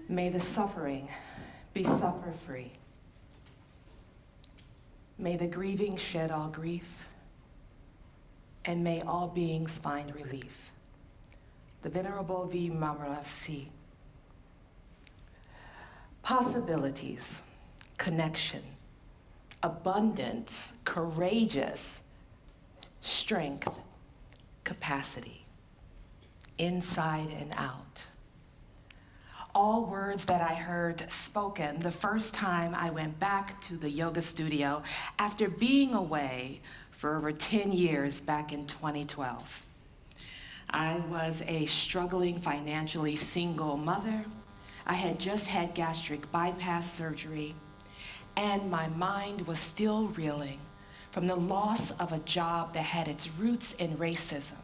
May the suffering be suffer-free. May the grieving shed all grief, and may all beings find relief. The Venerable V. Mamra C. Possibilities, connection, abundance, courageous, strength, capacity, inside and out. All words that I heard spoken the first time I went back to the yoga studio after being away for over 10 years back in 2012. I was a struggling financially single mother. I had just had gastric bypass surgery, and my mind was still reeling from the loss of a job that had its roots in racism.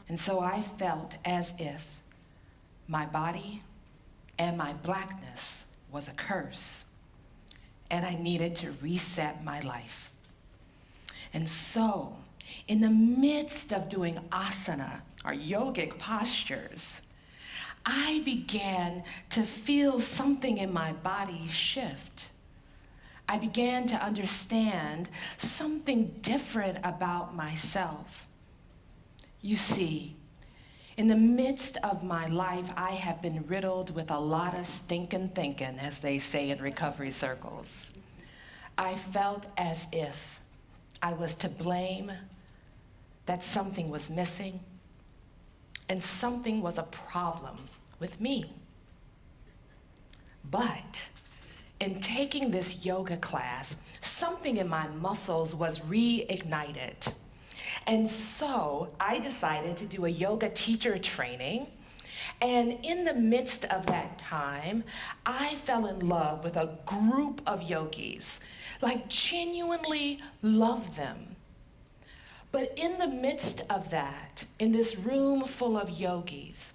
And so I felt as if my body and my blackness was a curse, and I needed to reset my life. And so, in the midst of doing asana, or yogic postures, I began to feel something in my body shift. I began to understand something different about myself. You see, in the midst of my life, I have been riddled with a lot of stinking thinking, as they say in recovery circles. I felt as if I was to blame, that something was missing, and something was a problem with me. But in taking this yoga class, something in my muscles was reignited. And so I decided to do a yoga teacher training. And in the midst of that time, I fell in love with a group of yogis, like genuinely loved them. But in the midst of that, in this room full of yogis,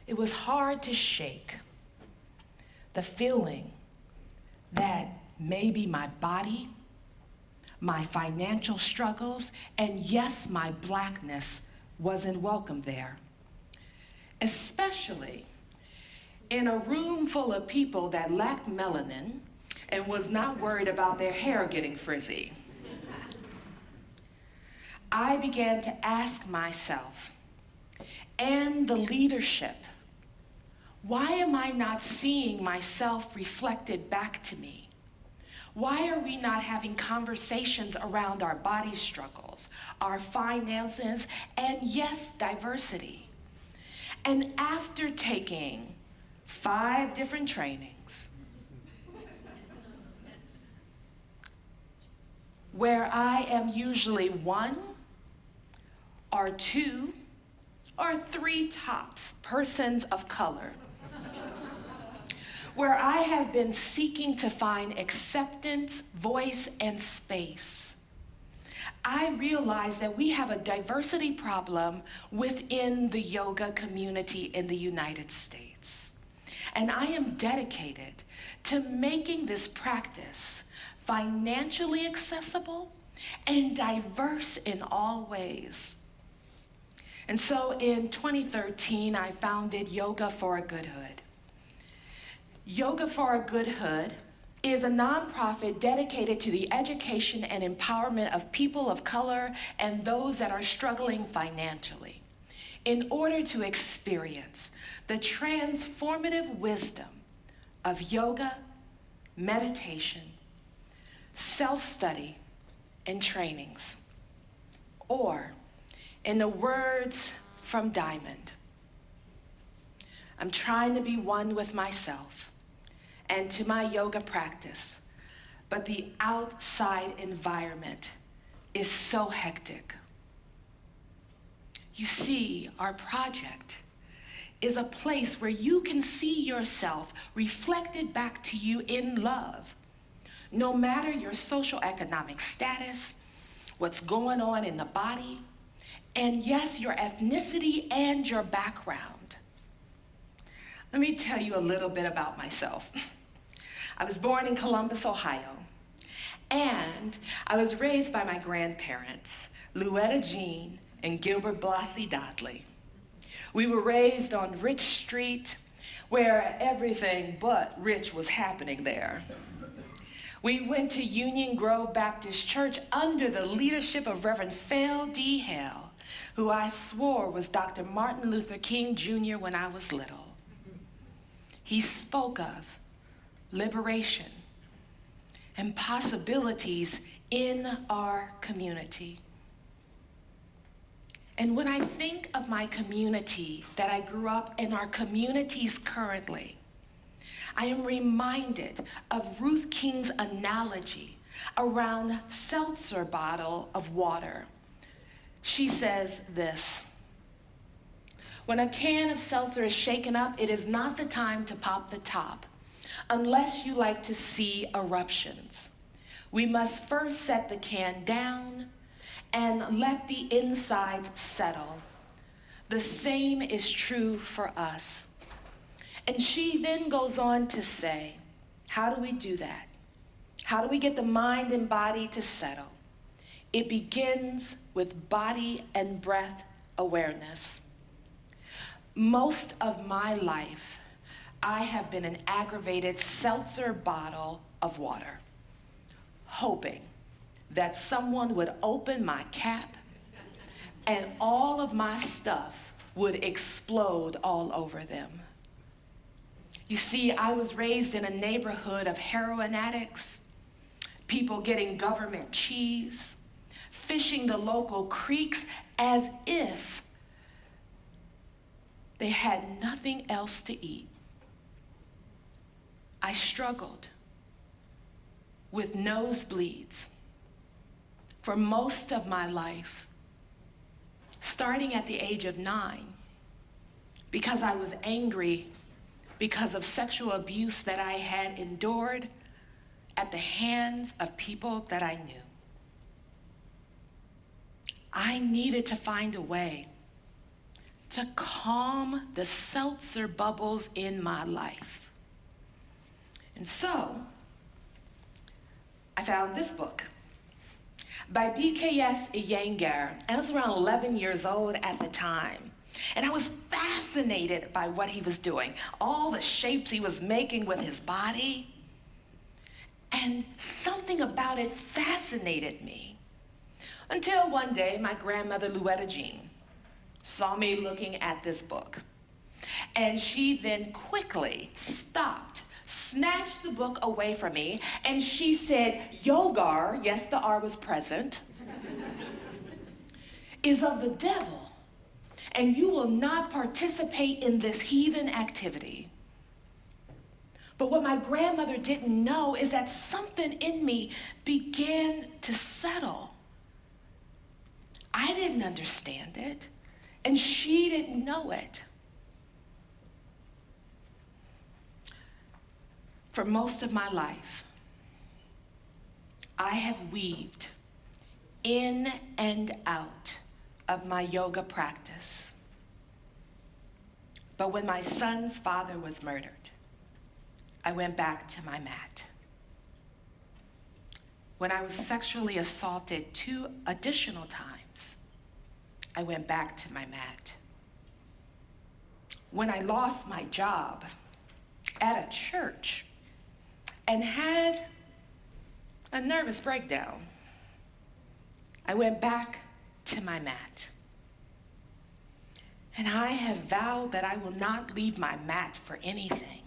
it was hard to shake the feeling that maybe my body, my financial struggles, and yes, my blackness wasn't welcome there. Especially in a room full of people that lacked melanin and was not worried about their hair getting frizzy. I began to ask myself and the leadership, why am I not seeing myself reflected back to me? Why are we not having conversations around our body struggles, our finances, and yes, diversity? And after taking 5 different trainings, where I am usually 1 or 2 or 3 tops persons of color, where I have been seeking to find acceptance, voice, and space, I realize that we have a diversity problem within the yoga community in the United States. And I am dedicated to making this practice financially accessible and diverse in all ways. And so in 2013, I founded Yoga for a Good Hood. Yoga for a Good Hood is a nonprofit dedicated to the education and empowerment of people of color and those that are struggling financially in order to experience the transformative wisdom of yoga, meditation, self-study, and trainings. Or, in the words from Diamond, I'm trying to be one with myself and to my yoga practice, but the outside environment is so hectic. You see, our project is a place where you can see yourself reflected back to you in love, no matter your social economic status, what's going on in the body, and yes, your ethnicity and your background. Let me tell you a little bit about myself. I was born in Columbus, Ohio, and I was raised by my grandparents, Louetta Jean and Gilbert Blassie Dodley. We were raised on Rich Street, where everything but rich was happening there. We went to Union Grove Baptist Church under the leadership of Reverend Phil D. Hale, who I swore was Dr. Martin Luther King Jr. when I was little. He spoke of liberation and possibilities in our community. And when I think of my community that I grew up in, our communities currently, I am reminded of Ruth King's analogy around seltzer bottle of water. She says this: when a can of seltzer is shaken up, it is not the time to pop the top, unless you like to see eruptions. We must first set the can down and let the insides settle. The same is true for us. And she then goes on to say, how do we do that? How do we get the mind and body to settle? It begins with body and breath awareness. Most of my life, I have been an aggravated seltzer bottle of water, hoping that someone would open my cap and all of my stuff would explode all over them. You see, I was raised in a neighborhood of heroin addicts, people getting government cheese, fishing the local creeks as if they had nothing else to eat. I struggled with nosebleeds for most of my life, starting at the age of 9, because I was angry because of sexual abuse that I had endured at the hands of people that I knew. I needed to find a way to calm the seltzer bubbles in my life. And so, I found this book by BKS Iyengar, and I was around 11 years old at the time. And I was fascinated by what he was doing, all the shapes he was making with his body. And something about it fascinated me. Until one day, my grandmother, Louetta Jean, saw me looking at this book. And she then quickly stopped, snatched the book away from me, and she said, "Yogar," yes, the R was present, "is of the devil. And you will not participate in this heathen activity." But what my grandmother didn't know is that something in me began to settle. I didn't understand it, and she didn't know it. For most of my life, I have weaved in and out of my yoga practice. But when my son's father was murdered, I went back to my mat. When I was sexually assaulted 2 additional times, I went back to my mat. When I lost my job at a church and had a nervous breakdown, I went back to my mat. And I have vowed that I will not leave my mat for anything,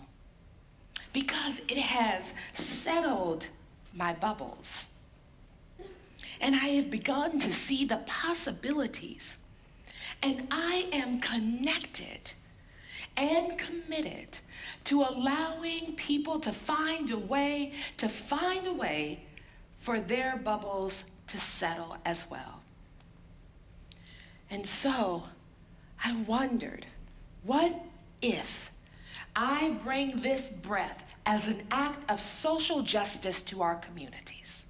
because it has settled my bubbles. And I have begun to see the possibilities. And I am connected and committed to allowing people to find a way for their bubbles to settle as well. And so I wondered, what if I bring this breath as an act of social justice to our communities?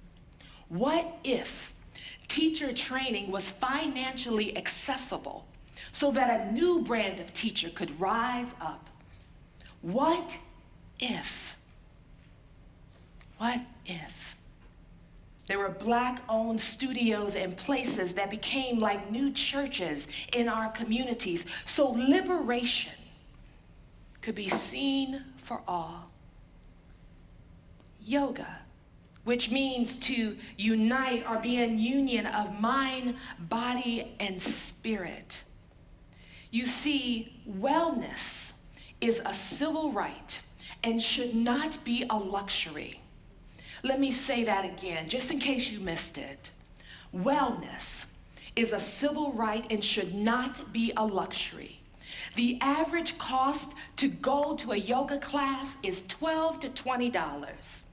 What if teacher training was financially accessible so that a new brand of teacher could rise up? What if there were Black-owned studios and places that became like new churches in our communities, so liberation could be seen for all. Yoga, which means to unite or be in union of mind, body, and spirit. You see, wellness is a civil right and should not be a luxury. Let me say that again, just in case you missed it. Wellness is a civil right and should not be a luxury. The average cost to go to a yoga class is $12 to $20.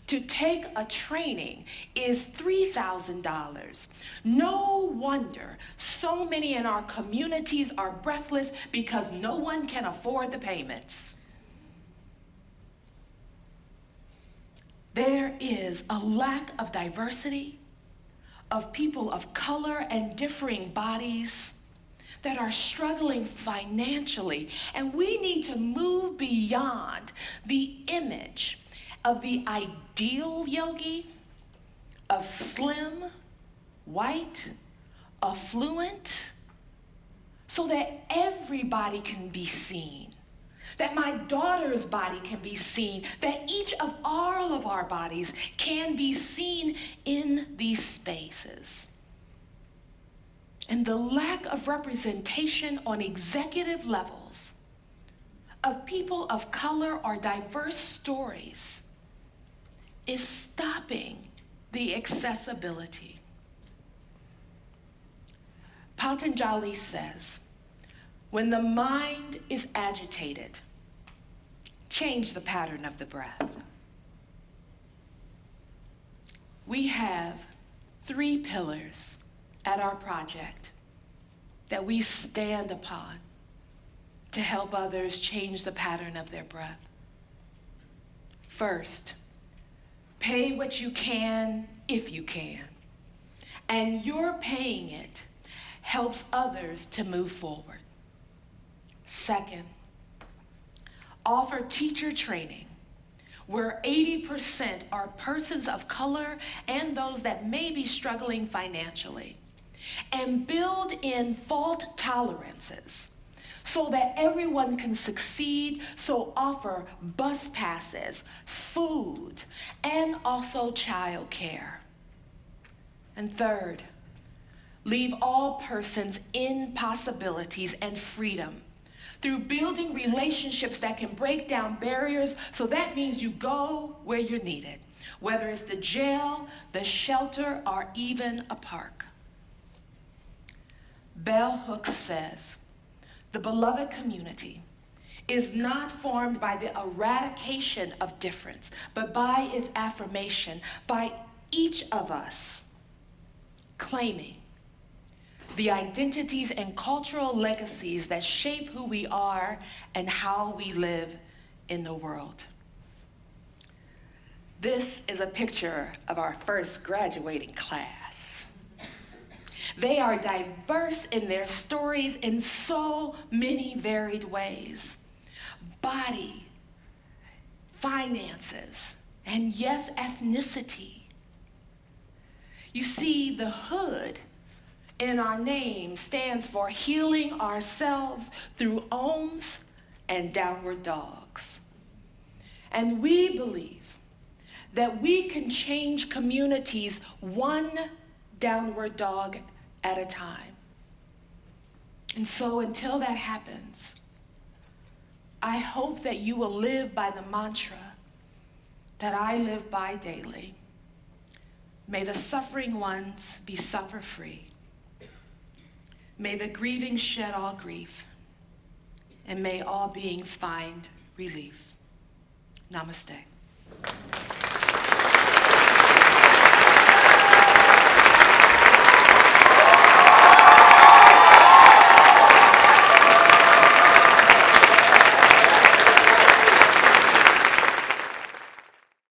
To take a training is $3,000. No wonder so many in our communities are breathless because no one can afford the payments. There is a lack of diversity, of people of color and differing bodies that are struggling financially, and we need to move beyond the image of the ideal yogi, of slim, white, affluent, so that everybody can be seen, that my daughter's body can be seen, that each of all of our bodies can be seen in these spaces. And the lack of representation on executive levels of people of color or diverse stories is stopping the accessibility. Patanjali says, when the mind is agitated, change the pattern of the breath. We have 3 pillars at our project that we stand upon to help others change the pattern of their breath. First, pay what you can if you can, and your paying it helps others to move forward. Second, offer teacher training where 80% are persons of color and those that may be struggling financially, and build in fault tolerances so that everyone can succeed. So offer bus passes, food, and also child care. And third, leave all persons in possibilities and freedom through building relationships that can break down barriers. So that means you go where you're needed, whether it's the jail, the shelter, or even a park. Bell Hooks says, the beloved community is not formed by the eradication of difference, but by its affirmation, by each of us claiming the identities and cultural legacies that shape who we are and how we live in the world. This is a picture of our first graduating class. They are diverse in their stories in so many varied ways. Body, finances, and yes, ethnicity. You see, the hood in our name stands for healing ourselves through ohms and downward dogs. And we believe that we can change communities one downward dog at a time. And so until that happens, I hope that you will live by the mantra that I live by daily. May the suffering ones be suffer-free. May the grieving shed all grief, and may all beings find relief. Namaste.